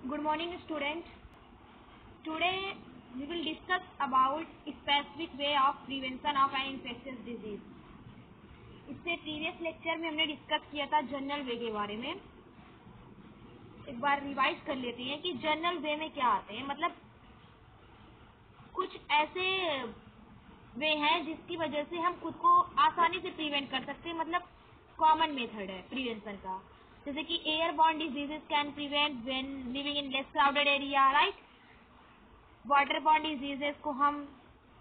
Good morning, student. Today we will discuss about specific way of prevention of an infectious disease. इससे previous lecture में हमने discuss किया था general वे के बारे में. एक बार रिवाइज कर लेते हैं कि जनरल वे में क्या आते हैं. मतलब कुछ ऐसे वे हैं जिसकी वजह से हम खुद को आसानी से प्रिवेंट कर सकते हैं. मतलब कॉमन मेथड है प्रिवेंशन का. जैसे कि airborne diseases can prevent when living in less crowded area, right. Waterborne diseases को हम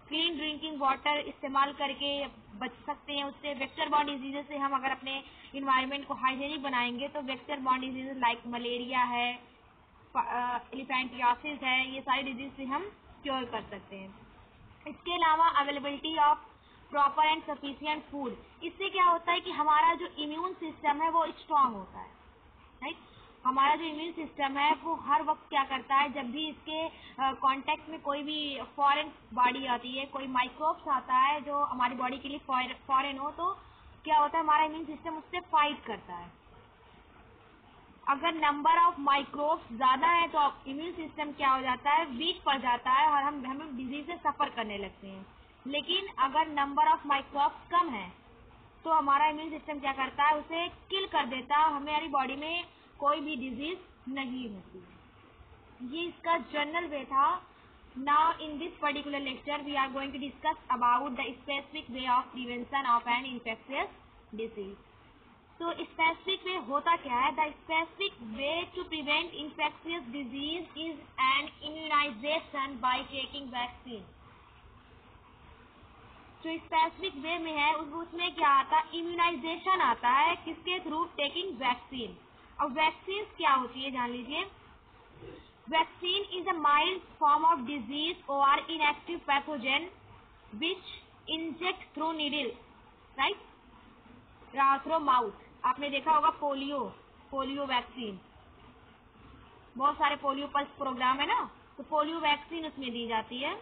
क्लीन ड्रिंकिंग वाटर इस्तेमाल करके बच सकते हैं उससे. वेक्टर-बॉर्न डिजीजेस से हम अगर अपने इन्वायरमेंट को हाइजेनिक बनाएंगे तो वेक्टर-बॉर्न डिजीजेस लाइक मलेरिया है, एलिफेंटियासिस है, ये सारी डिजीज से हम क्योर कर सकते हैं. इसके अलावा availability of proper and sufficient food, इससे क्या होता है कि हमारा जो इम्यून सिस्टम है वो स्ट्रांग होता है, राइट. हमारा जो इम्यून सिस्टम है वो हर वक्त क्या करता है, जब भी इसके कांटेक्ट में कोई भी फॉरेन बॉडी आती है, कोई माइक्रोब्स आता है जो हमारी बॉडी के लिए फॉरेन हो, तो क्या होता है हमारा इम्यून सिस्टम उससे फाइट करता है. अगर नंबर ऑफ माइक्रोब्स ज्यादा है तो इम्यून सिस्टम क्या हो जाता है, वीक पड़ जाता है और हम डिजीज से सफर करने लगते हैं. लेकिन अगर नंबर ऑफ माइक्रोब्स कम है तो हमारा इम्यून सिस्टम क्या करता है, उसे किल कर देता है. हमारी बॉडी में कोई भी डिजीज नहीं होती. ये इसका जनरल वे था. Now in this particular lecture we are going to discuss about the specific way of prevention of an infectious disease. तो स्पेसिफिक वे होता क्या है? The specific way to prevent infectious disease is an immunization by taking vaccine. जो specific way में है उसमें क्या आता है, इम्यूनाइजेशन आता है. किसके थ्रू? Taking vaccine. अब वैक्सीन क्या होती है जान लीजिए. Vaccine is a mild form of disease और inactive pathogen which inject through needle, right, through mouth. आपने देखा होगा पोलियो वैक्सीन, बहुत सारे पोलियो पल्स प्रोग्राम है ना, तो पोलियो वैक्सीन उसमें दी जाती है.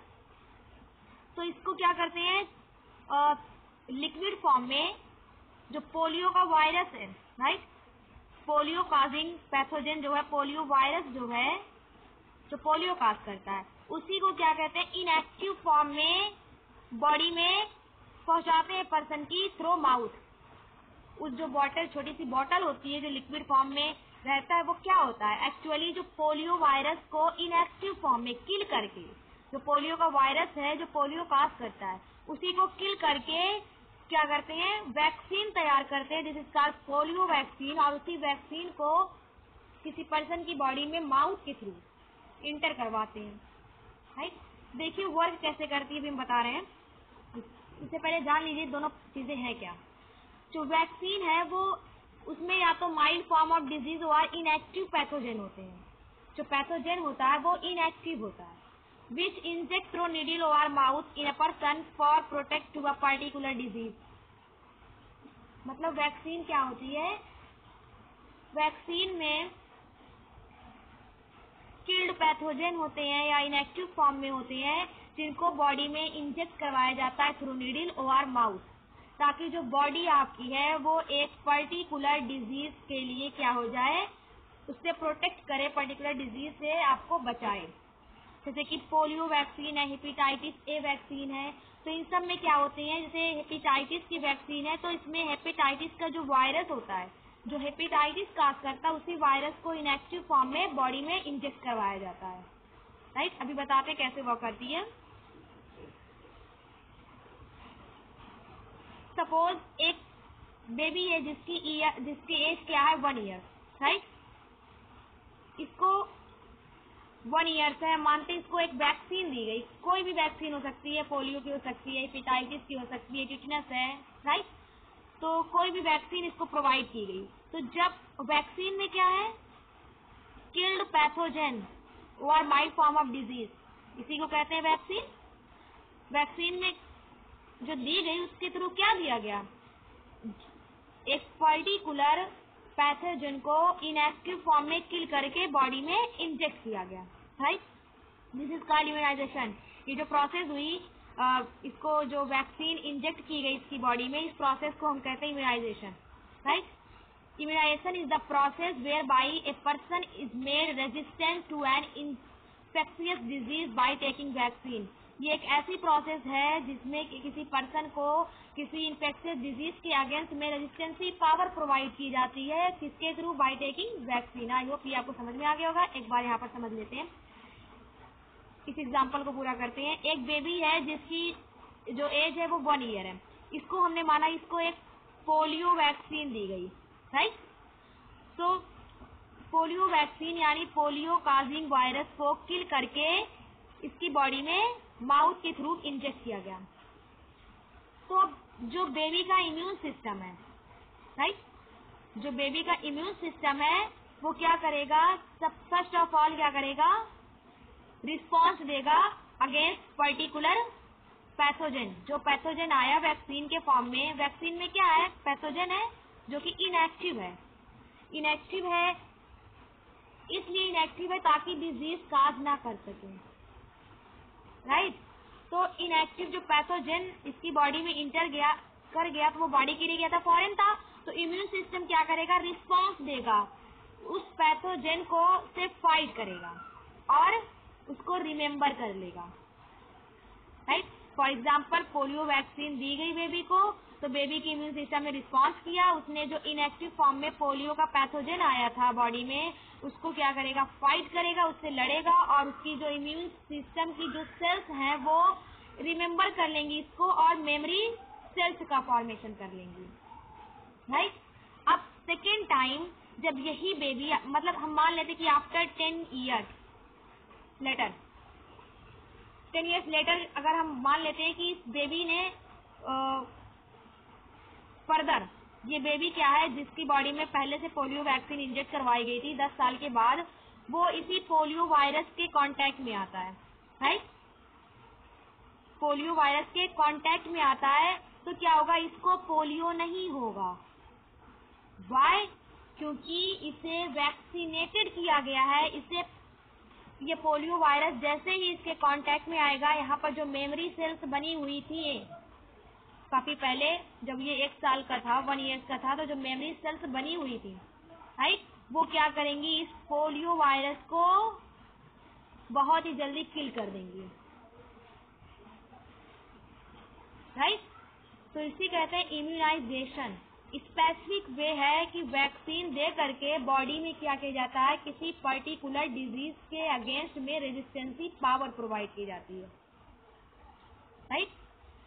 तो इसको क्या करते हैं, लिक्विड फॉर्म में जो पोलियो का वायरस है, राइट, पोलियो काजिंग पैथोजन जो है, पोलियो वायरस जो है जो पोलियो काज करता है, उसी को क्या कहते हैं, इनएक्टिव फॉर्म में बॉडी में पहुंचाते हैं पर्सन की थ्रू माउथ. उस जो बॉटल, छोटी सी बॉटल होती है जो लिक्विड फॉर्म में रहता है, वो क्या होता है एक्चुअली, जो पोलियो वायरस को इनएक्टिव फॉर्म में किल करके, जो पोलियो का वायरस है जो पोलियो काज करता है, उसी को किल करके क्या करते हैं, वैक्सीन तैयार करते हैं. This is called polio vaccine. और उसी वैक्सीन को किसी पर्सन की बॉडी में माउथ के थ्रू इंटर करवाते हैं, राइट. देखिए वर्क कैसे करती है भी हम बता रहे हैं. इससे पहले जान लीजिए दोनों चीजें हैं क्या. जो वैक्सीन है वो उसमें या तो माइल्ड फॉर्म ऑफ डिजीज और इनएक्टिव पैथोजन होते हैं. जो पैथोजन होता है वो इनएक्टिव होता है, विच इंजेक्ट थ्रू नीडल और mouth in a person for protect to a particular disease. मतलब वैक्सीन क्या होती है, वैक्सीन में किल्ड पैथोजन होते हैं या इनएक्टिव फॉर्म में होते हैं, जिनको बॉडी में इंजेक्ट करवाया जाता है थ्रू नीडल और माउथ, ताकि जो बॉडी आपकी है वो एक पर्टिकुलर डिजीज के लिए क्या हो जाए, उससे प्रोटेक्ट करे, पर्टिकुलर डिजीज से आपको बचाए. जैसे कि पोलियो वैक्सीन है, हेपेटाइटिस ए वैक्सीन है, तो इन सब में क्या होते हैं, जैसे हेपेटाइटिस की वैक्सीन है तो इसमें हेपेटाइटिस का जो वायरस होता है, जो हेपेटाइटिस काज करता है, उसी वायरस को इनएक्टिव फॉर्म में बॉडी में इंजेक्ट करवाया जाता है, राइट. अभी बताते कैसे वर्क करती है. सपोज एक बेबी है जिसकी एज क्या है 1 ईयर, राइट. इसको 1 ईयर से मानते इसको एक वैक्सीन दी गई. कोई भी वैक्सीन हो सकती है, पोलियो की हो सकती है, हेपेटाइटिस की हो सकती है, टिटनस है, राइट. तो कोई भी वैक्सीन इसको प्रोवाइड की गई. तो जब वैक्सीन में क्या है, किल्ड पैथोजन और माइल्ड फॉर्म ऑफ डिजीज, इसी को कहते हैं वैक्सीन. वैक्सीन में जो दी गई उसके थ्रू क्या दिया गया, एक पर्टिकुलर पैथोजन को इनएक्टिव फॉर्म में किल करके बॉडी में इंजेक्ट किया गया, right. This is called immunization. ये जो प्रोसेस हुई, इसको जो वैक्सीन इंजेक्ट की गई इसकी बॉडी में, इस प्रोसेस को हम कहते हैं immunization, right. Immunization is the process whereby a person is made resistant to an infectious disease by taking vaccine. ये एक ऐसी प्रोसेस है जिसमें किसी पर्सन को किसी इन्फेक्शियस डिजीज के अगेंस्ट में रेजिस्टेंसी पावर प्रोवाइड की जाती है, किसके through? Bye taking vaccine. I hope ये आपको समझ में आ गया होगा। एक बार यहाँ पर समझ लेते हैं, इस एग्जाम्पल को पूरा करते हैं। एक बेबी है जिसकी जो एज है वो 1 ईयर है। इसको हमने माना इसको एक पोलियो वैक्सीन दी गई, राइट। तो पोलियो वैक्सीन यानी पोलियो काजिंग वायरस को किल करके इसकी बॉडी में माउथ के थ्रू इंजेक्ट किया गया। तो अब जो बेबी का इम्यून सिस्टम है, राइट, जो बेबी का इम्यून सिस्टम है वो क्या करेगा? फर्स्ट ऑफ ऑल क्या करेगा? रिस्पॉन्स देगा अगेंस्ट पर्टिकुलर पैथोजन। जो पैथोजन आया वैक्सीन के फॉर्म में, वैक्सीन में क्या है? पैथोजन है जो कि इनएक्टिव है। इनएक्टिव है इसलिए इनएक्टिव है ताकि डिजीज काज ना कर सके, राइट। तो इनएक्टिव जो पैथोजन इसकी बॉडी में इंटर कर गया तो वो बॉडी के लिए गया था, फॉरेन था। तो इम्यून सिस्टम क्या करेगा? रिस्पॉन्स देगा, उस पैथोजन को से फाइट करेगा और उसको रिमेम्बर कर लेगा, right. For example polio vaccine दी गई बेबी को, तो बेबी की इम्यून सिस्टम ने रिस्पॉन्स किया, उसने जो इनएक्टिव फॉर्म में पोलियो का पैथोजन आया था बॉडी में उसको क्या करेगा? फाइट करेगा, उससे लड़ेगा और उसकी जो इम्यून सिस्टम की जो सेल्स हैं वो रिमेम्बर कर लेंगी इसको और मेमोरी सेल्स का फॉर्मेशन कर लेंगी, राइट। अब सेकेंड टाइम जब यही बेबी, मतलब हम मान लेते कि after 10 years later, 10 years later अगर हम मान लेते हैं कि इस बेबी ने फर्दर, ये बेबी क्या है जिसकी बॉडी में पहले से पोलियो वैक्सीन इंजेक्ट करवाई गई थी, 10 साल के बाद वो इसी पोलियो वायरस के कांटेक्ट में आता है, राइट। पोलियो वायरस के कांटेक्ट में आता है तो क्या होगा? इसको पोलियो नहीं होगा। व्हाई? क्योंकि इसे वैक्सीनेटेड किया गया है। इसे ये पोलियो वायरस जैसे ही इसके कांटेक्ट में आएगा, यहाँ पर जो मेमोरी सेल्स बनी हुई थी काफी पहले जब ये 1 साल का था, 1 ईयर का था, तो जो मेमोरी सेल्स बनी हुई थी, राइट, वो क्या करेंगी? इस पोलियो वायरस को बहुत ही जल्दी किल कर देंगी, राइट। तो इसी कहते हैं इम्यूनाइजेशन। स्पेसिफिक वे है कि वैक्सीन दे करके बॉडी में क्या किया जाता है? किसी पर्टिकुलर डिजीज के अगेंस्ट में रेजिस्टेंसी पावर प्रोवाइड की जाती है, राइट।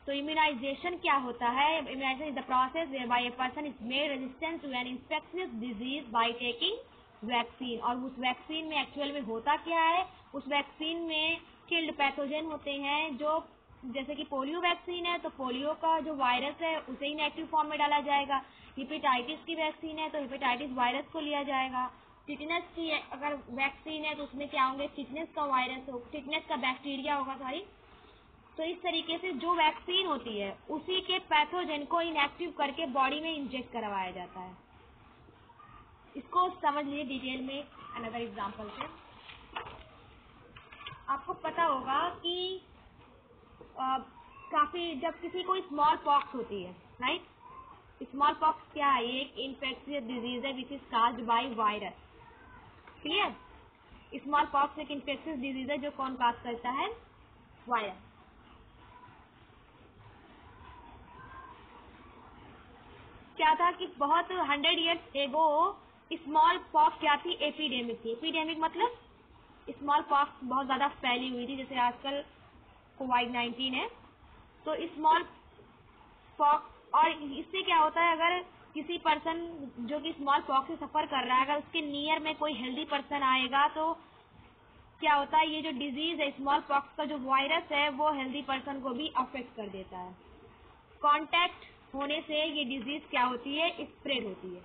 तो इम्यूनाइजेशन क्या होता है? Immunisation is the process whereby a person is made resistant to an infectious disease by taking vaccine. और उस वैक्सीन में एक्चुअल में होता क्या है? उस वैक्सीन में किल्ड पैथोजन होते हैं, जो जैसे कि पोलियो वैक्सीन है तो पोलियो का जो वायरस है उसे इनएक्टिव फॉर्म में डाला जाएगा। हेपेटाइटिस की वैक्सीन है तो हेपेटाइटिस वायरस को लिया जाएगा। टिटनस की अगर वैक्सीन है तो उसमें क्या होंगे? टिटनस का वायरस हो, टिटनस का बैक्टीरिया होगा, सॉरी। तो इस तरीके से जो वैक्सीन होती है उसी के पैथोजन को इनएक्टिव करके बॉडी में इंजेक्ट करवाया जाता है। इसको समझ लीजिए डिटेल में अनदर एग्जांपल से। आपको पता होगा कि काफी जब किसी को स्मॉल पॉक्स होती है, राइट। स्मॉल पॉक्स क्या है? ये एक इन्फेक्शियस डिजीज है which is caused by virus, clear. Small pox एक इन्फेक्शियस डिजीज है जो कौन काज करता है? वायरस। क्या था कि बहुत 100 ईयर्स एगो स्मॉल पॉक्स क्या थी? एपिडेमिक थी। एपिडेमिक मतलब स्मॉल पॉक्स बहुत ज्यादा फैली हुई थी, जैसे आजकल कोविड-19 है। तो स्मॉल पॉक्स, और इससे क्या होता है? अगर किसी पर्सन जो कि स्मॉल पॉक्स से सफर कर रहा है, अगर उसके नियर में कोई हेल्दी पर्सन आएगा तो क्या होता है? ये जो डिजीज है स्मॉल पॉक्स का जो वायरस है वो हेल्दी पर्सन को भी अफेक्ट कर देता है। कांटेक्ट होने से ये डिजीज क्या होती है? स्प्रेड होती है।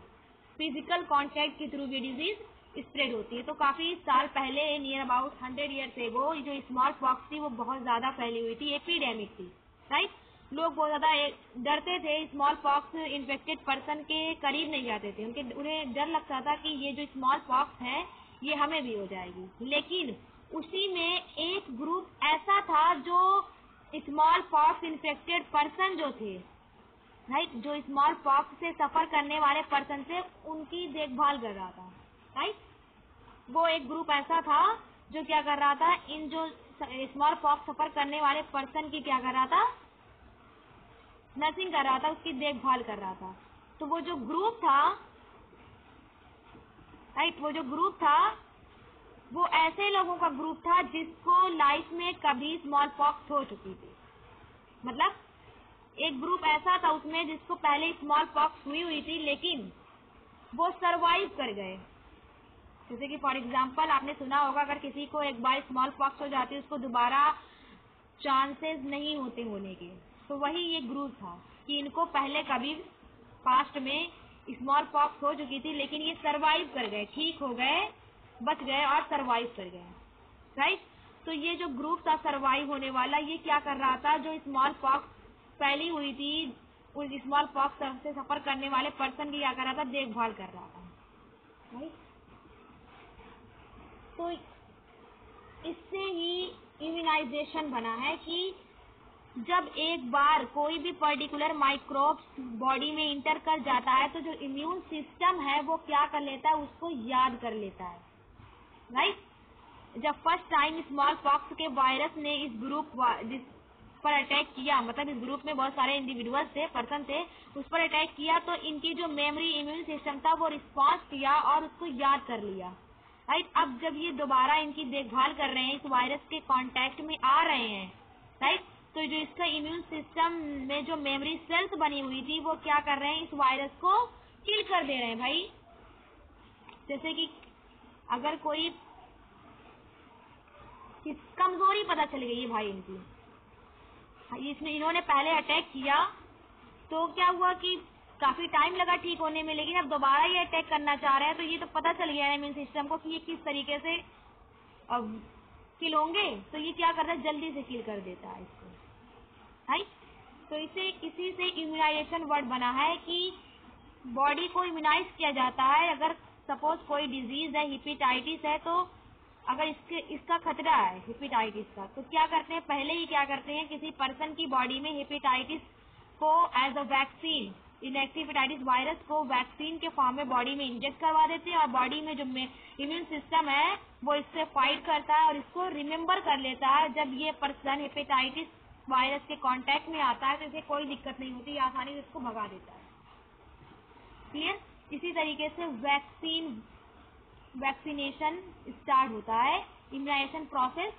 फिजिकल कांटेक्ट के थ्रू ये डिजीज स्प्रेड होती है। तो काफी साल पहले, नियर अबाउट 100 ईयर्स एगो, जो स्मॉल पॉक्स थी वो बहुत ज्यादा फैली हुई थी, एपिडेमिक थी, राइट। लोग बहुत ज्यादा डरते थे, स्मॉल पॉक्स इन्फेक्टेड पर्सन के करीब नहीं जाते थे, उन्हें डर लगता था कि ये जो स्मॉल पॉक्स है ये हमें भी हो जाएगी। लेकिन उसी में एक ग्रुप ऐसा था जो स्मॉल पॉक्स इन्फेक्टेड पर्सन जो थे, राइट, जो स्मॉल पॉक्स से सफर करने वाले पर्सन से उनकी देखभाल कर रहा था। राइट, वो एक ग्रुप ऐसा था जो क्या कर रहा था, इन जो स्मॉल पॉक्स सफर करने वाले पर्सन की क्या कर रहा था, नर्सिंग कर रहा था, उसकी देखभाल कर रहा था। तो वो जो ग्रुप था, राइट, वो जो ग्रुप था वो ऐसे लोगों का ग्रुप था जिसको लाइफ में कभी स्मॉल पॉक्स हो चुकी थी। मतलब एक ग्रुप ऐसा था उसमें जिसको पहले स्मॉल पॉक्स हुई थी, लेकिन वो सरवाइव कर गए। जैसे कि फॉर एग्जांपल आपने सुना होगा, अगर किसी को एक बार स्मॉल पॉक्स हो जाती है उसको दोबारा चांसेस नहीं होते होने के। तो वही ये ग्रुप था कि इनको पहले कभी पास्ट में स्मॉल पॉक्स हो चुकी थी, लेकिन ये सरवाइव कर गए, ठीक हो गए, बच गए और सरवाइव कर गए। राइट, तो ये जो ग्रुप था सरवाइव होने वाला, ये क्या कर रहा था, जो स्मॉल पॉक्स फैली हुई थी उस स्मॉल पॉक्स से सफर करने वाले पर्सन की क्या कर रहा था, देखभाल कर रहा था। राइट, तो इससे ही इम्यूनाइजेशन बना है कि जब एक बार कोई भी पर्टिकुलर माइक्रोब्स बॉडी में इंटर कर जाता है तो जो इम्यून सिस्टम है वो क्या कर लेता है, उसको याद कर लेता है। राइट, जब फर्स्ट टाइम स्मॉल पॉक्स के वायरस ने इस ग्रुप जिस पर अटैक किया, मतलब इस ग्रुप में बहुत सारे इंडिविजुअल्स थे, पर्सन थे, उस पर अटैक किया, तो इनकी जो मेमोरी इम्यून सिस्टम था वो रिस्पॉन्स किया और उसको याद कर लिया। राइट, अब जब ये दोबारा इनकी देखभाल कर रहे हैं, इस वायरस के कांटेक्ट में आ रहे हैं, राइट, तो जो इसका इम्यून सिस्टम में जो मेमोरी सेल्स बनी हुई थी वो क्या कर रहे हैं, इस वायरस को किल कर दे रहे हैं। भाई जैसे कि अगर कोई कमजोरी पता चल गई है भाई इनकी, इसमें इन्होंने पहले अटैक किया तो क्या हुआ कि काफी टाइम लगा ठीक होने में, लेकिन अब दोबारा ये अटैक करना चाह रहे हैं, तो ये तो पता चल गया है इम्यून सिस्टम को कि ये किस तरीके से किल होंगे, तो ये क्या करता है, जल्दी से किल कर देता है इसको। राइट, तो इसी से इम्यूनाइजेशन वर्ड बना है कि बॉडी को इम्यूनाइज किया जाता है। अगर सपोज कोई डिजीज है, हेपेटाइटिस है, तो अगर इसका खतरा है हेपेटाइटिस का, तो क्या करते हैं, पहले ही क्या करते हैं, किसी पर्सन की बॉडी में हेपेटाइटिस को as a vaccine, inactive hepatitis virus को वैक्सीन के फॉर्म में बॉडी में इंजेक्ट करवा देते हैं, और बॉडी में जो इम्यून सिस्टम है वो इससे फाइट करता है और इसको रिमेम्बर कर लेता है। जब ये पर्सन हेपेटाइटिस वायरस के कांटेक्ट में आता है तो इसे कोई दिक्कत नहीं होती, आसानी से इसको भगा देता है। क्लियर, इसी तरीके से वैक्सीनेशन स्टार्ट होता है, इम्यूनाइजेशन प्रोसेस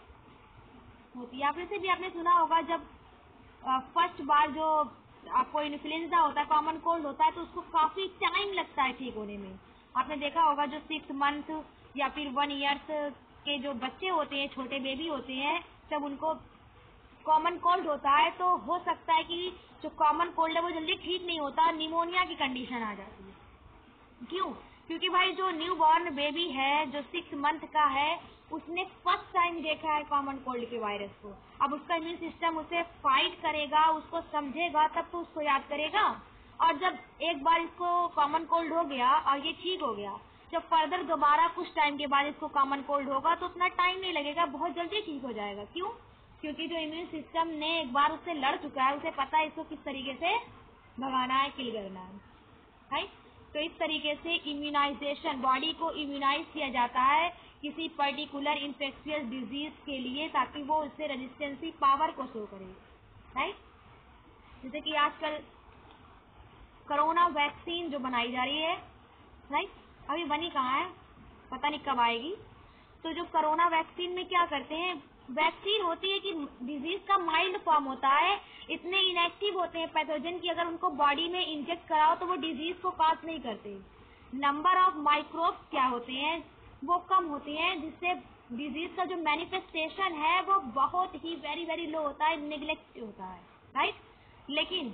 होती है। फिर से भी आपने सुना होगा, जब फर्स्ट बार जो आपको इन्फ्लुएंजा होता है, कॉमन कोल्ड होता है, तो उसको काफी टाइम लगता है ठीक होने में। आपने देखा होगा जो 6 मंथ या फिर 1 ईयर्स के जो बच्चे होते हैं, छोटे बेबी होते हैं, जब उनको कॉमन कोल्ड होता है तो हो सकता है कि जो कॉमन कोल्ड है वो जल्दी ठीक नहीं होता, निमोनिया की कंडीशन आ जाती है। क्यों? क्योंकि भाई जो न्यू बॉर्न बेबी है, जो 6 मंथ का है, उसने फर्स्ट टाइम देखा है कॉमन कोल्ड के वायरस को। अब उसका इम्यून सिस्टम उसे फाइट करेगा, उसको समझेगा, तब तो उसको याद करेगा। और जब एक बार इसको कॉमन कोल्ड हो गया और ये ठीक हो गया, जब फर्दर दोबारा कुछ टाइम के बाद इसको कॉमन कोल्ड होगा तो उतना टाइम नहीं लगेगा, बहुत जल्दी ठीक हो जाएगा। क्यों? क्योंकि जो इम्यून सिस्टम ने एक बार उससे लड़ चुका है, उसे पता है इसको किस तरीके से भगाना है, किल करना है। राइट, तो इस तरीके से इम्यूनाइजेशन, बॉडी को इम्यूनाइज किया जाता है किसी पर्टिकुलर इन्फेक्शियस डिजीज के लिए, ताकि वो उससे रेजिस्टेंसी पावर को शो करे। राइट, जैसे कि आजकल कोरोना वैक्सीन जो बनाई जा रही है, राइट, अभी बनी कहाँ है, पता नहीं कब आएगी। तो जो कोरोना वैक्सीन में क्या करते हैं, वैक्सीन होती है कि डिजीज का माइल्ड फॉर्म होता है, इतने इनएक्टिव होते हैं पैथोजन की अगर उनको बॉडी में इंजेक्ट कराओ तो वो डिजीज को काज नहीं करते। नंबर ऑफ माइक्रोब्स क्या होते हैं, वो कम होते हैं, जिससे डिजीज का जो मैनिफेस्टेशन है वो बहुत ही वेरी वेरी लो होता है, निग्लेक्ट होता है। राइट, लेकिन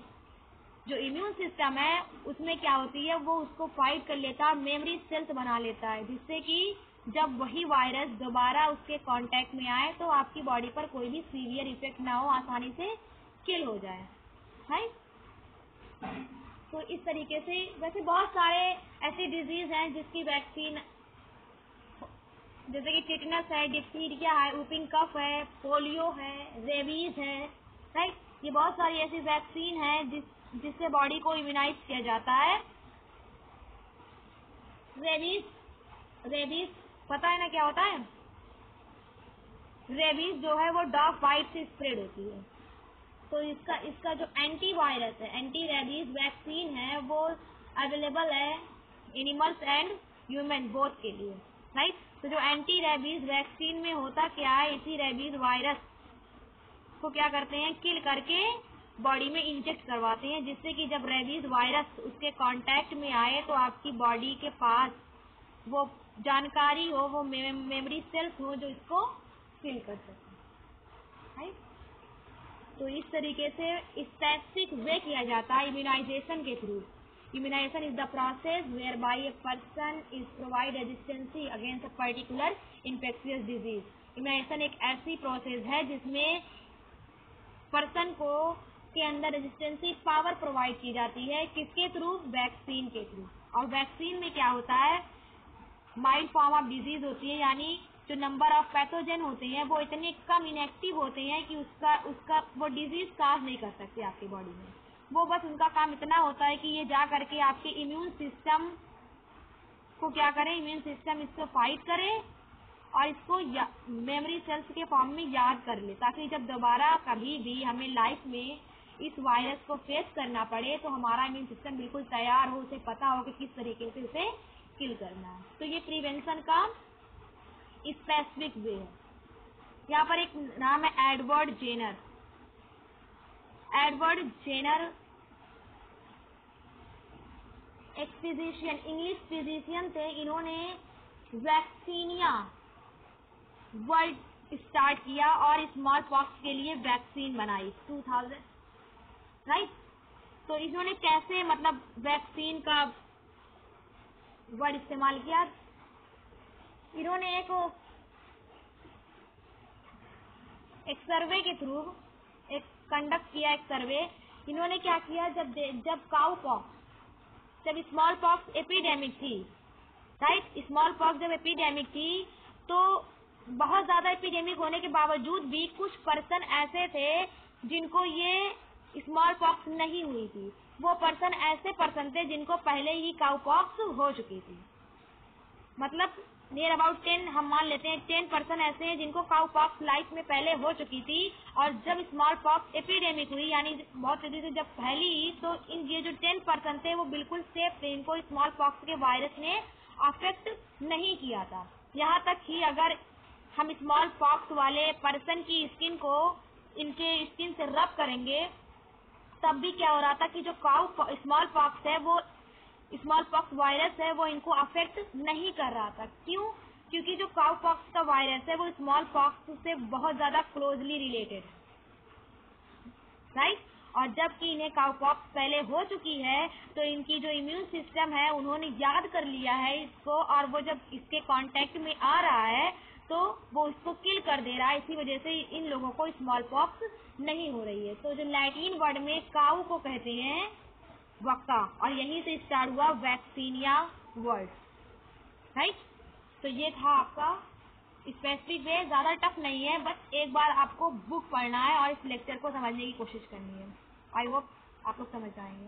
जो इम्यून सिस्टम है उसमें क्या होती है, वो उसको फाइट कर लेता है, मेमोरी सेल्स बना लेता है, जिससे कि जब वही वायरस दोबारा उसके कांटेक्ट में आए तो आपकी बॉडी पर कोई भी सीवियर इफेक्ट ना हो, आसानी से किल हो जाए। राइट, तो इस तरीके से वैसे बहुत सारे ऐसी डिजीज हैं जिसकी वैक्सीन, जैसे कि टिटनस है, डिप्थीरिया है, वुपिंग कफ है, पोलियो है, रेबीज है। राइट, ये बहुत सारी ऐसी वैक्सीन है जिससे बॉडी को इम्यूनाइज किया जाता है। रेबीज पता है ना क्या होता है? रेबीज जो है वो डॉग बाइट से स्प्रेड होती है। तो इसका जो एंटीवायरस है, एंटी रेबीज वैक्सीन है, वो अवेलेबल है एनिमल्स एंड ह्यूमन बोथ के लिए, राइट। तो जो एंटी रेबीज वैक्सीन में होता क्या है, इसी रेबीज वायरस को क्या करते हैं, किल करके बॉडी में इंजेक्ट करवाते हैं, जिससे कि जब रेबीज वायरस उसके कांटेक्ट में आए तो आपकी बॉडी के पास वो जानकारी हो, वो मेमोरी सेल्स हो जो इसको किल कर सके, राइट। तो इस तरीके से स्पेसिफिक वे किया जाता है इम्यूनाइजेशन के through. Immunization is the process whereby a person is provide resistancy against a particular infectious disease. Immunization एक ऐसी प्रोसेस है जिसमें पर्सन को के अंदर रेजिस्टेंसी पावर प्रोवाइड की जाती है, किसके थ्रू? वैक्सीन के थ्रू। और वैक्सीन में क्या होता है, माइल्ड फॉर्म ऑफ डिजीज होती है, यानी जो नंबर ऑफ पैथोजन होते हैं वो इतने कम इनएक्टिव होते हैं कि उसका वो डिजीज काज नहीं कर सकते आपकी बॉडी में। वो बस उनका काम इतना होता है कि ये जा करके आपके इम्यून सिस्टम को क्या करे, इम्यून सिस्टम इसको फाइट करे और इसको मेमोरी सेल्स के फॉर्म में याद कर ले, ताकि जब दोबारा कभी भी हमें लाइफ में इस वायरस को फेस करना पड़े तो हमारा इम्यून सिस्टम बिल्कुल तैयार हो, उसे पता हो कि किस तरीके से उसे किल करना है। तो ये प्रिवेंशन का स्पेसिफिक वे है। यहाँ पर एक नाम है एडवर्ड जेनर। एडवर्ड जेनर एक फिजिशियन, इंग्लिश फिजिशियन थे। इन्होंने वैक्सीनिया वर्ड स्टार्ट किया और स्मॉल पॉक्स के लिए वैक्सीन बनाई 2000, राइट। तो इन्होंने कैसे मतलब वैक्सीन का वर्ड इस्तेमाल किया, इन्होंने एक सर्वे के थ्रू एक कंडक्ट किया, एक सर्वे। इन्होंने क्या किया, जब काउ पॉक्स, जब स्मॉल पॉक्स एपिडेमिक थी, राइट, स्मॉल पॉक्स जब एपिडेमिक थी तो बहुत ज्यादा एपिडेमिक होने के बावजूद भी कुछ पर्सन ऐसे थे जिनको ये स्मॉल पॉक्स नहीं हुई थी। वो पर्सन ऐसे पर्सन थे जिनको पहले ही काउ पॉक्स हो चुकी थी। मतलब नियर अबाउट 10, हम मान लेते हैं 10% ऐसे हैं जिनको काउ पॉक्स लाइफ में पहले हो चुकी थी, और जब स्मॉल पॉक्स एपिडेमिक हुई, यानी बहुत तेजी से जब फैली, तो ये जो 10% थे वो बिल्कुल सेफ थे, इनको स्मॉल पॉक्स के वायरस ने अफेक्ट नहीं किया था। यहाँ तक कि अगर हम स्मॉल पॉक्स वाले पर्सन की स्किन को इनके स्किन से रब करेंगे तब भी क्या हो रहा था कि जो स्मॉल पॉक्स है, वो स्मॉल पॉक्स वायरस है, वो इनको अफेक्ट नहीं कर रहा था। क्यों? क्योंकि जो काउ पॉक्स का वायरस है वो स्मॉल पॉक्स से बहुत ज्यादा क्लोजली रिलेटेड है, राइट। और जबकि इन्हें काउ पॉक्स पहले हो चुकी है तो इनकी जो इम्यून सिस्टम है उन्होंने याद कर लिया है इसको, और वो जब इसके कांटेक्ट में आ रहा है तो वो इसको किल कर दे रहा है। इसी वजह से इन लोगों को स्मॉल पॉक्स नहीं हो रही है। तो जो लैटिन वर्ड में काउ को कहते हैं वक्का, और यहीं से स्टार्ट हुआ वैक्सीनिया वर्ड, राइट। तो ये था आपका स्पेसिफिक वे, ज्यादा टफ नहीं है, बस एक बार आपको बुक पढ़ना है और इस लेक्चर को समझने की कोशिश करनी है। आई होप आप लोग समझ जाएंगे।